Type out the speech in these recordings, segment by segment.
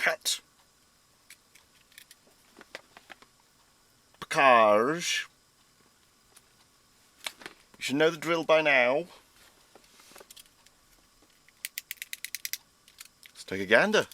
hat. Because you should know the drill by now. Let's take a gander.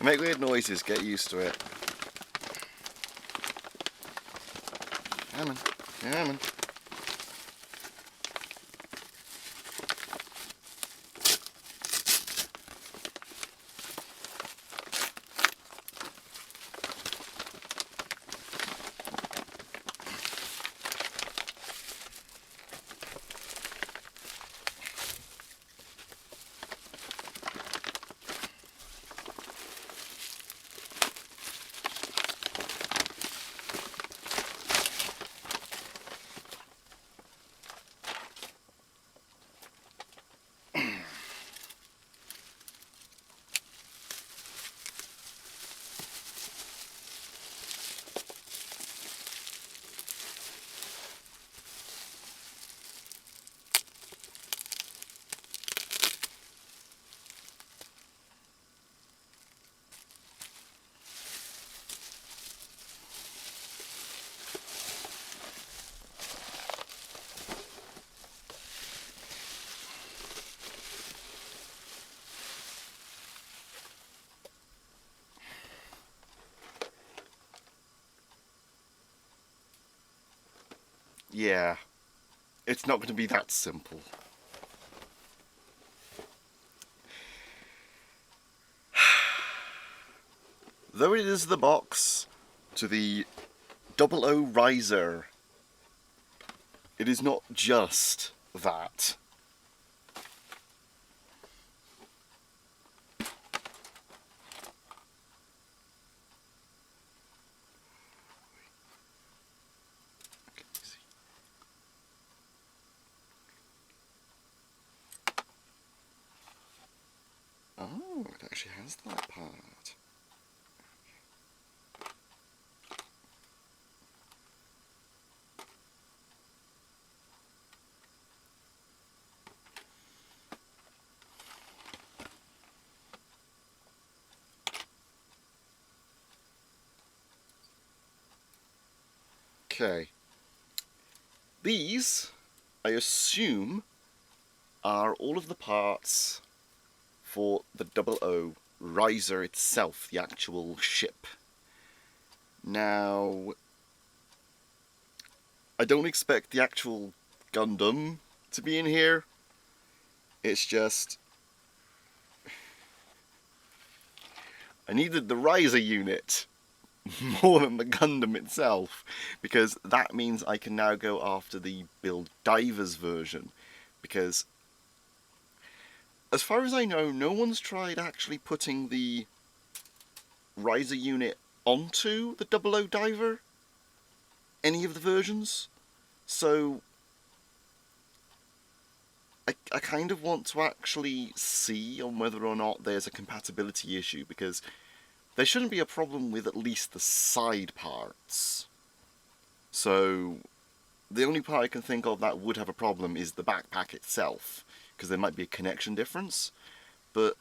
I make weird noises, get used to it. Come on, come on. Yeah, it's not going to be that simple. Though it is the box to the 00 riser, it is not just that. Oh, it actually has that part. Okay. These, I assume, are all of the parts for the 00 riser itself, the actual ship. Now, I don't expect the actual Gundam to be in here. It's just I needed the riser unit more than the Gundam itself, because that means I can now go after the Build Divers version, because as far as I know, no one's tried actually putting the riser unit onto the 00 diver, any of the versions, so I kind of want to actually see on whether or not there's a compatibility issue, because there shouldn't be a problem with at least the side parts. So the only part I can think of that would have a problem is the backpack itself, because there might be a connection difference. But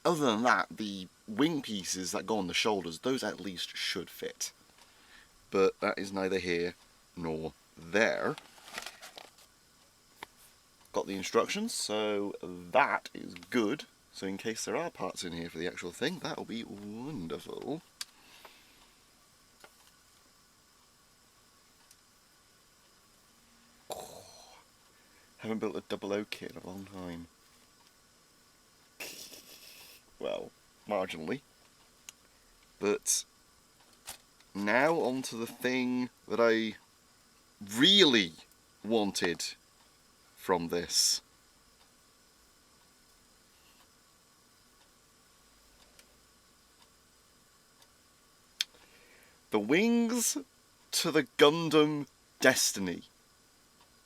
other than that, the wing pieces that go on the shoulders, those at least should fit. But that is neither here nor there. Got the instructions, so that is good. So in case there are parts in here for the actual thing, that'll be wonderful. Haven't built a 00 kit in a long time. Well, marginally. But now onto the thing that I really wanted from this. the wings to the Gundam Destiny.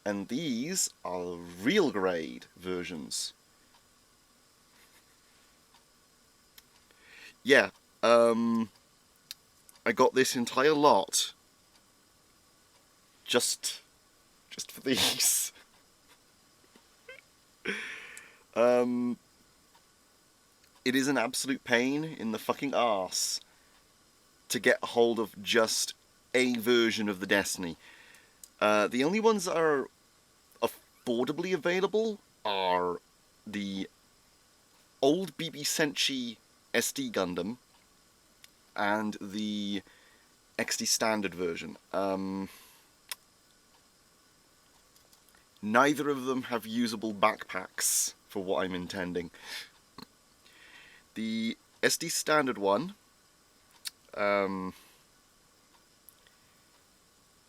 And these are real grade versions. Yeah, I got this entire lot just for these. It is an absolute pain in the fucking arse to get hold of just a version of the Destiny. The only ones that are affordably available are the old BB Senshi SD Gundam and the XD Standard version. Neither of them have usable backpacks for what I'm intending. The SD Standard one,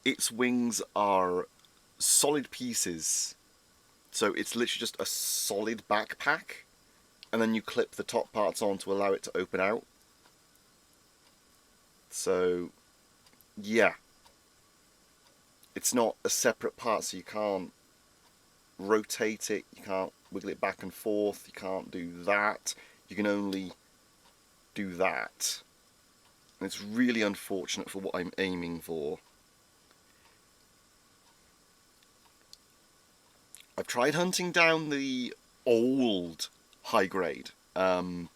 its wings are solid pieces, so it's literally just a solid backpack, and then you clip the top parts on to allow it to open out. So, yeah. It's not a separate part, so you can't rotate it, you can't wiggle it back and forth, you can't do that. You can only do that. And it's really unfortunate for what I'm aiming for. I've tried hunting down the old high grade. Pain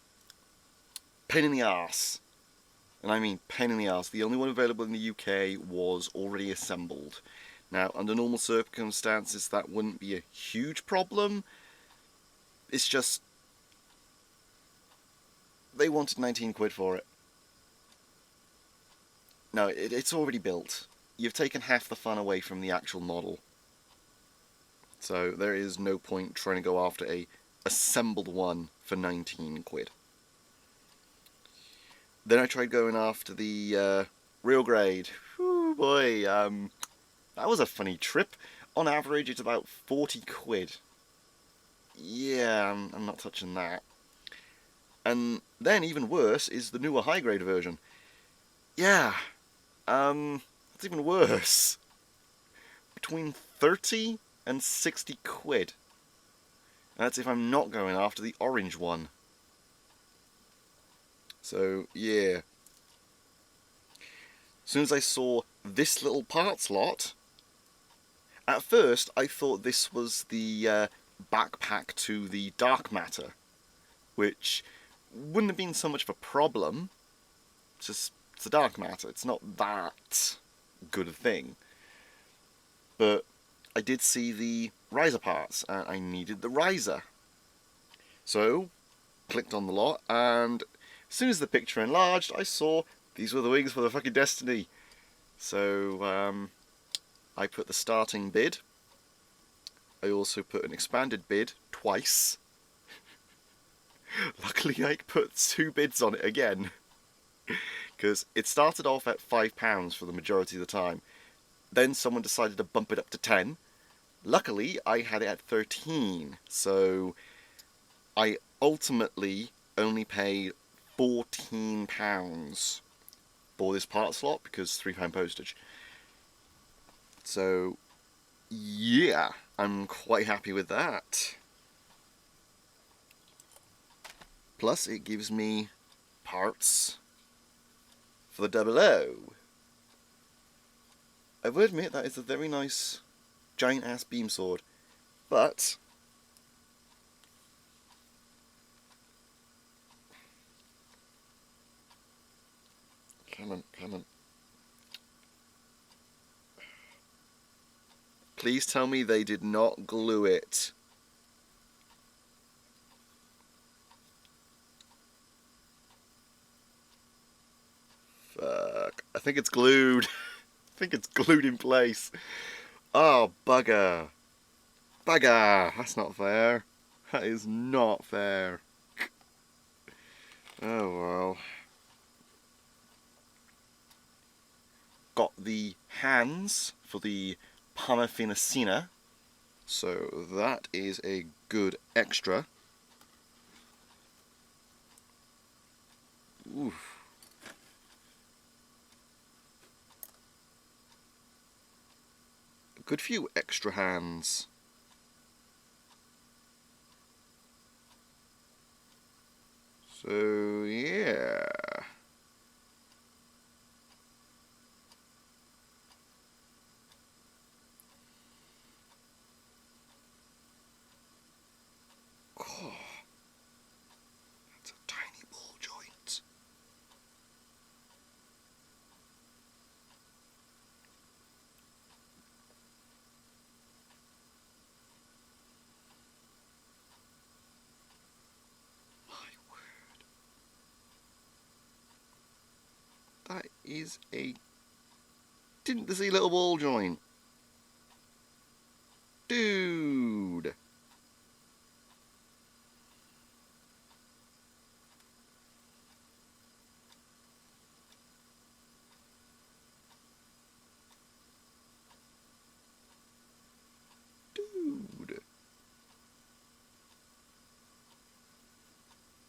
in the arse. And I mean pain in the arse. The only one available in the UK was already assembled. Now, under normal circumstances, that wouldn't be a huge problem. It's just they wanted 19 quid for it. No, it's already built. You've taken half the fun away from the actual model. So there is no point trying to go after a assembled one for 19 quid. Then I tried going after the real grade. Whew, boy, that was a funny trip. On average, it's about 40 quid. Yeah, I'm not touching that. And then, even worse, is the newer high-grade version. Yeah, it's even worse. Between 30 and 60 quid. And that's if I'm not going after the orange one. So, yeah. As soon as I saw this little parts lot, at first I thought this was the backpack to the Dark Matter, which wouldn't have been so much of a problem. It's the Dark Matter. It's not that good a thing. But I did see the riser parts, and I needed the riser. So, clicked on the lot, and as soon as the picture enlarged, I saw these were the wings for the fucking Destiny. So, I put the starting bid. I also put an expanded bid twice. Luckily I put 2 bids on it again, because it started off at £5 for the majority of the time. Then someone decided to bump it up to 10. Luckily I had it at 13, so I ultimately only paid £14 for this part slot, because £3 postage. So yeah, I'm quite happy with that. Plus, it gives me parts for the 00. I will admit that is a very nice giant-ass beam sword, but come on. Please tell me they did not glue it. Fuck. I think it's glued. I think it's glued in place. Oh, bugger. Bugger. That's not fair. That is not fair. Oh, well. Got the hands for the Parmafinacina. So that is a good extra. Oof. a good few extra hands. So, yeah. Oh, that's a tiny ball joint. My word. That is a didn't see little ball joint. Dude. Dude.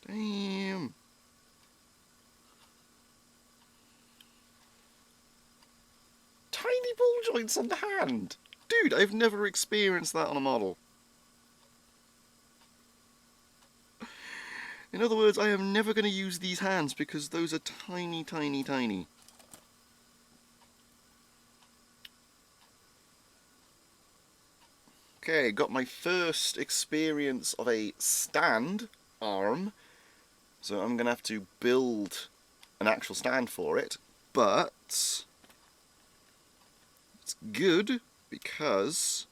Damn. Tiny ball joints on the hand. Dude, I've never experienced that on a model. In other words, I am never going to use these hands because those are tiny, tiny, tiny. Okay, got my first experience of a stand arm. So I'm going to have to build an actual stand for it. But it's good because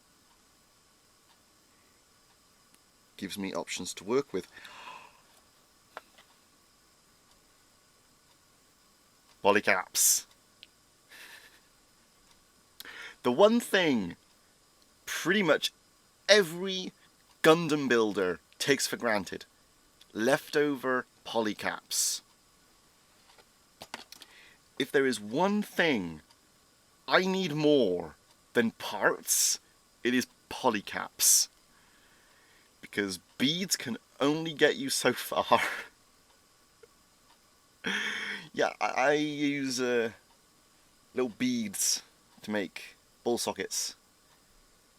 it gives me options to work with. Polycaps. The one thing pretty much every Gundam builder takes for granted. Leftover polycaps. If there is one thing I need more than parts, it is polycaps. Because beads can only get you so far. Yeah, I use little beads to make ball sockets.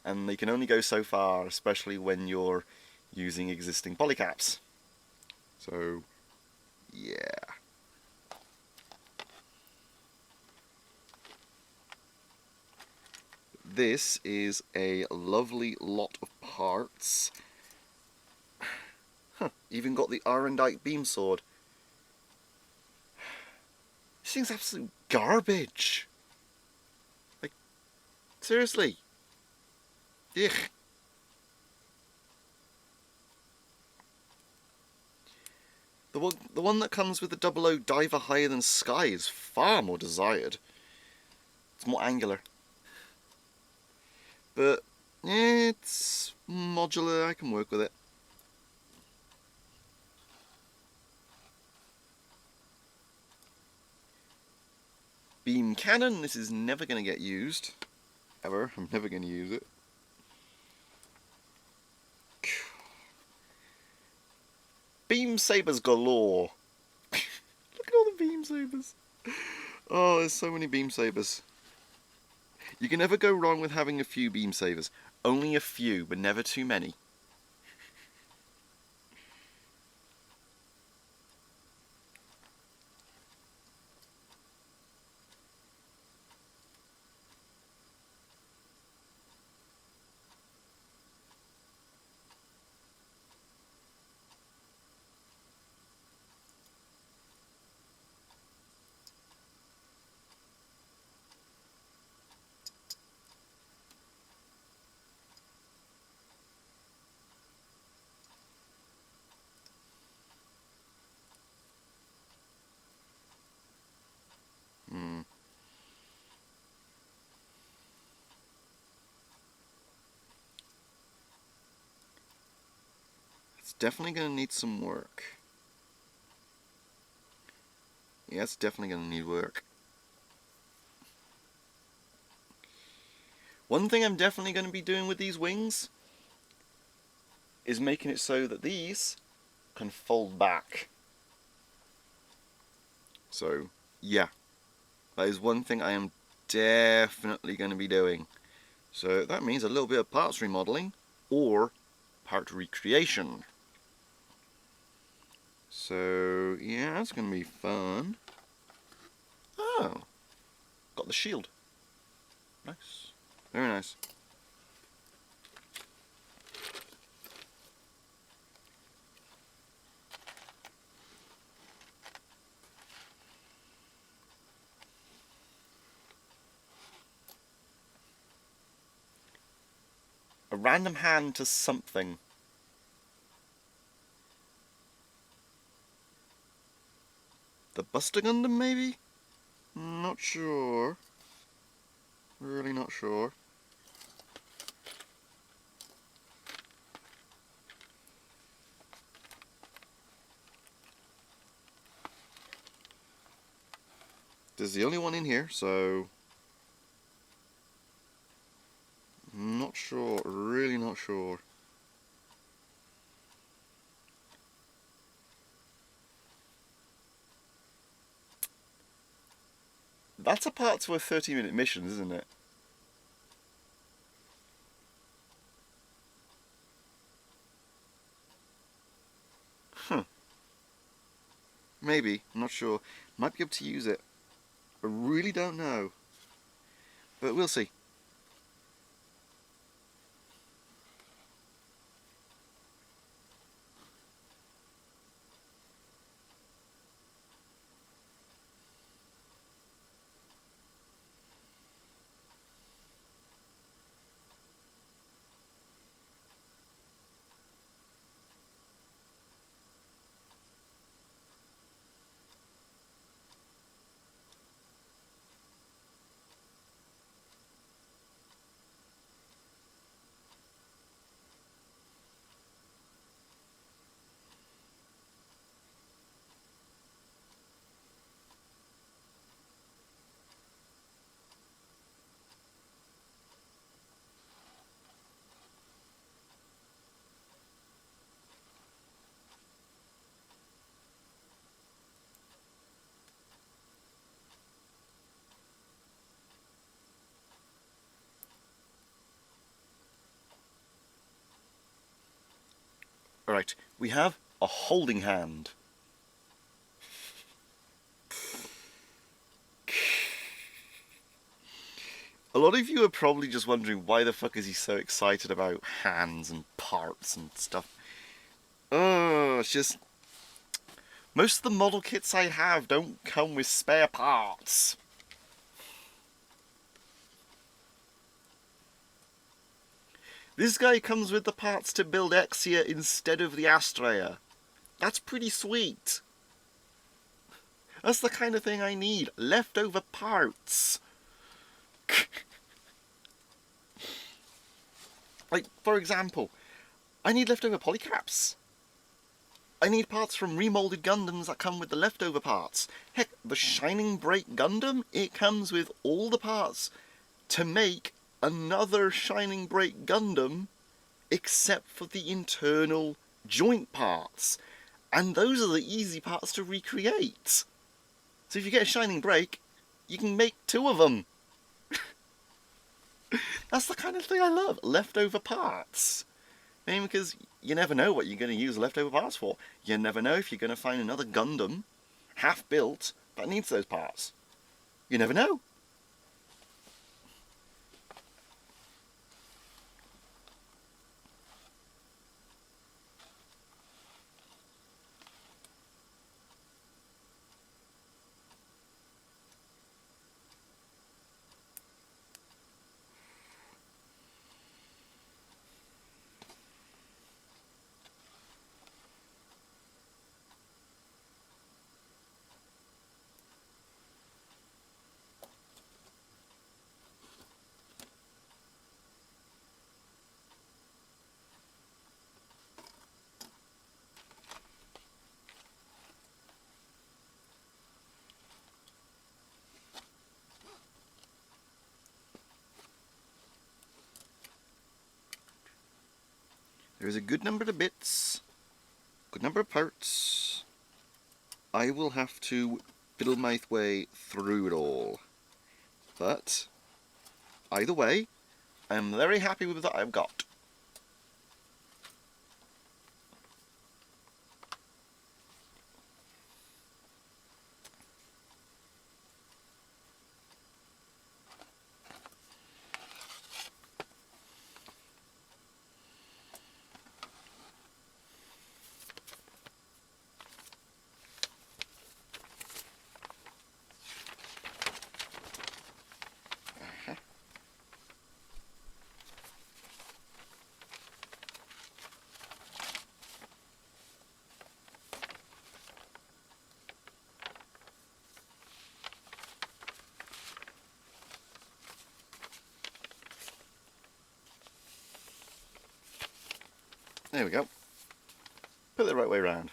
And they can only go so far, especially when you're using existing polycaps. So, yeah. This is a lovely lot of parts. Huh, even got the Arendite beam sword. This thing's absolute garbage. Like, seriously. Ugh. The one that comes with the 00 Diver Higher Than Sky is far more desired. It's more angular. But, yeah, it's modular, I can work with it. Beam cannon, this is never going to get used. Ever, I'm never going to use it. Beam sabers galore. Look at all the beam sabers. Oh, there's so many beam sabers. You can never go wrong with having a few beam sabers. Only a few, but never too many. It's definitely going to need some work. Yeah, it's definitely going to need work. One thing I'm definitely going to be doing with these wings is making it so that these can fold back. So, yeah. That is one thing I am definitely going to be doing. So that means a little bit of parts remodeling or part recreation. So yeah, it's going to be fun. Oh, got the shield. Nice. Very nice. A random hand to something. The Buster Gundam, maybe? Not sure. Really not sure. This is the only one in here, so... Not sure. Really not sure. That's a part to a 30-minute mission, isn't it? Huh. Maybe. I'm not sure. Might be able to use it. I really don't know. But we'll see. Alright, we have a holding hand. A lot of you are probably just wondering why the fuck is he so excited about hands and parts and stuff. Oh, it's just... Most of the model kits I have don't come with spare parts. This guy comes with the parts to build Exia instead of the Astrea. That's pretty sweet. That's the kind of thing I need. Leftover parts. Like, for example, I need leftover polycaps. I need parts from remolded Gundams that come with the leftover parts. Heck, the Shining Break Gundam, it comes with all the parts to make another Shining Break Gundam, except for the internal joint parts. And those are the easy parts to recreate. So if you get a Shining Break, you can make two of them. That's the kind of thing I love, leftover parts. I mean, because you never know what you're going to use leftover parts for. You never know if you're going to find another Gundam, half-built, that needs those parts. You never know. There's a good number of bits, good number of parts. I will have to fiddle my way through it all. But, either way, I'm very happy with what I've got. There we go. Put it the right way around.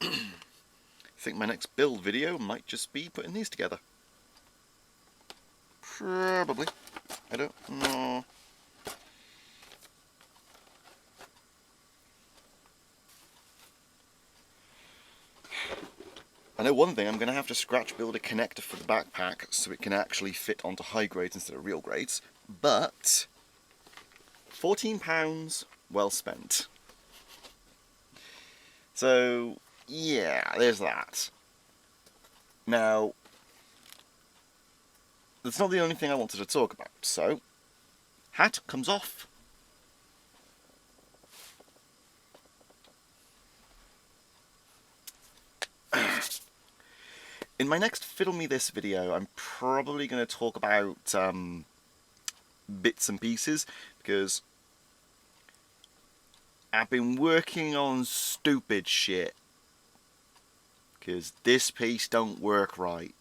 I think my next build video might just be putting these together. Probably. I don't know. I know one thing, I'm going to have to scratch build a connector for the backpack so it can actually fit onto high grades instead of real grades, but £14 well spent. So, yeah, there's that. Now, that's not the only thing I wanted to talk about, so, hat comes off. In my next Fiddle Me This video, I'm probably going to talk about bits and pieces, because I've been working on stupid shit, because this piece don't work right.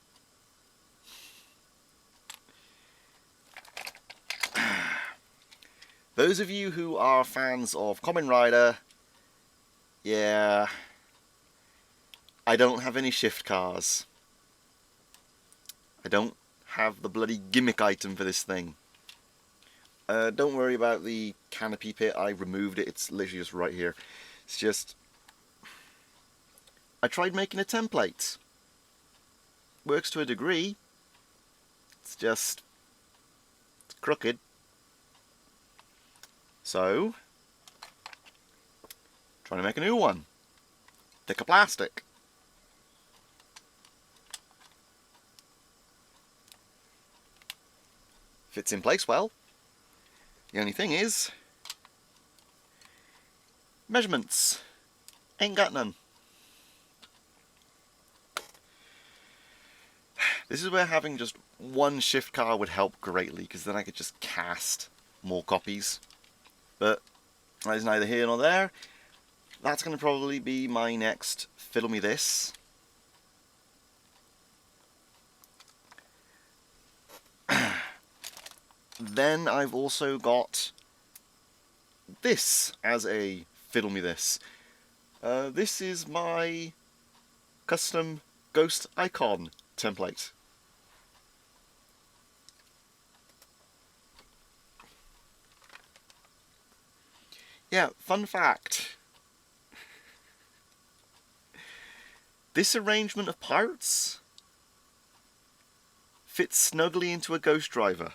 Those of you who are fans of Kamen Rider, yeah, I don't have any shift cars. I don't have the bloody gimmick item for this thing. Don't worry about the canopy pit, I removed it, it's literally just right here. It's just, I tried making a template. Works to a degree, it's just, it's crooked. So, trying to make a new one. Thicker plastic. Fits in place well. The only thing is, measurements. Ain't got none. This is where having just one shift car would help greatly, because then I could just cast more copies. But that is neither here nor there. That's going to probably be my next Fiddle Me This. Then I've also got this as a Fiddle Me This. This is my custom Ghost Icon template. Yeah, fun fact. This arrangement of parts fits snugly into a Ghost Driver.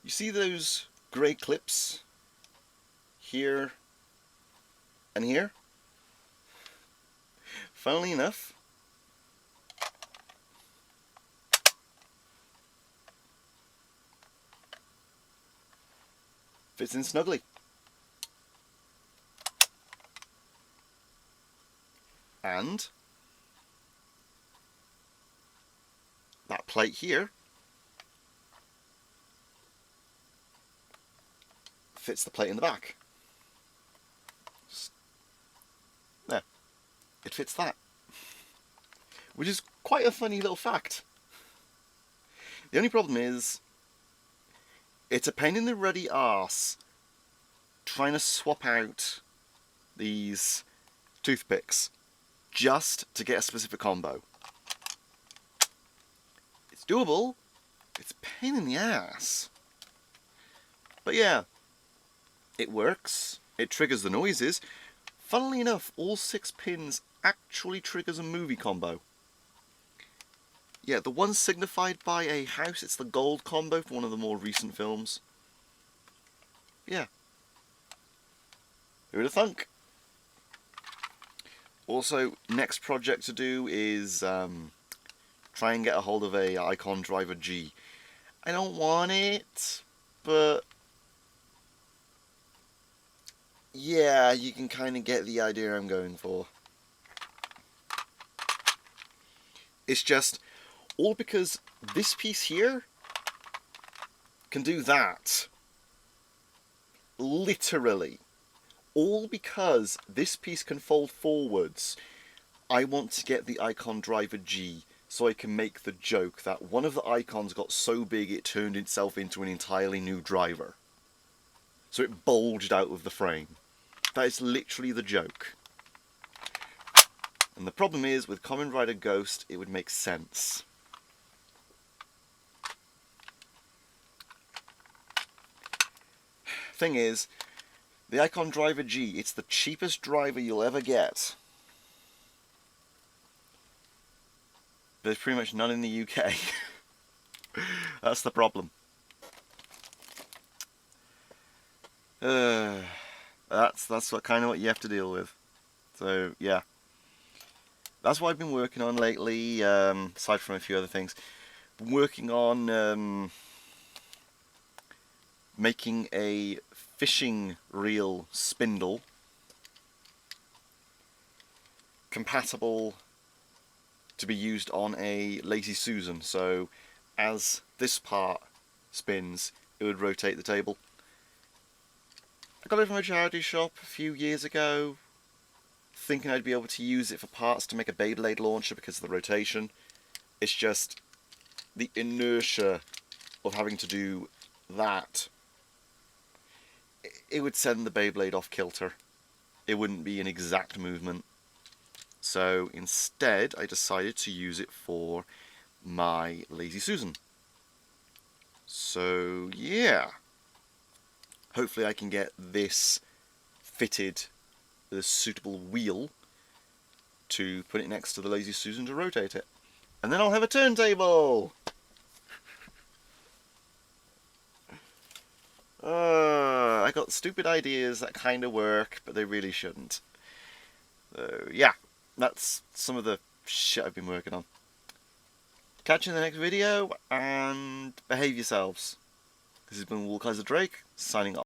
You see those grey clips here and here? Funnily enough, fits in snugly. And that plate here fits the plate in the back. There, it fits that. Which is quite a funny little fact. The only problem is, it's a pain in the ruddy arse trying to swap out these toothpicks just to get a specific combo. It's doable, it's a pain in the ass. But yeah, it works, it triggers the noises. Funnily enough, all 6 pins actually triggers a movie combo. Yeah, the one signified by a house, it's the gold combo for one of the more recent films. Yeah. Who would have thunk? Also, next project to do is try and get a hold of a Icon Driver G. I don't want it, but yeah, you can kind of get the idea I'm going for. It's just all because this piece here can do that. Literally. All because this piece can fold forwards. I want to get the Icon Driver G so I can make the joke that one of the icons got so big it turned itself into an entirely new driver. So it bulged out of the frame. That is literally the joke. And the problem is, with Kamen Rider Ghost, it would make sense. Thing is, the Icon Driver G, it's the cheapest driver you'll ever get. There's pretty much none in the UK. That's the problem. That's what kind of what you have to deal with. So yeah, that's what I've been working on lately. Aside from a few other things, been working on making a fishing reel spindle compatible to be used on a Lazy Susan. So as this part spins, it would rotate the table. I got it from a charity shop a few years ago, thinking I'd be able to use it for parts to make a Beyblade launcher because of the rotation. It's just the inertia of having to do that. It would send the Beyblade off kilter. It wouldn't be an exact movement. So instead, I decided to use it for my Lazy Susan. So yeah. Hopefully I can get this fitted with a suitable wheel to put it next to the Lazy Susan to rotate it. And then I'll have a turntable! I got stupid ideas that kind of work, but they really shouldn't. So yeah, that's some of the shit I've been working on. Catch you in the next video, and behave yourselves. This has been Woolkaiser Drake, signing off.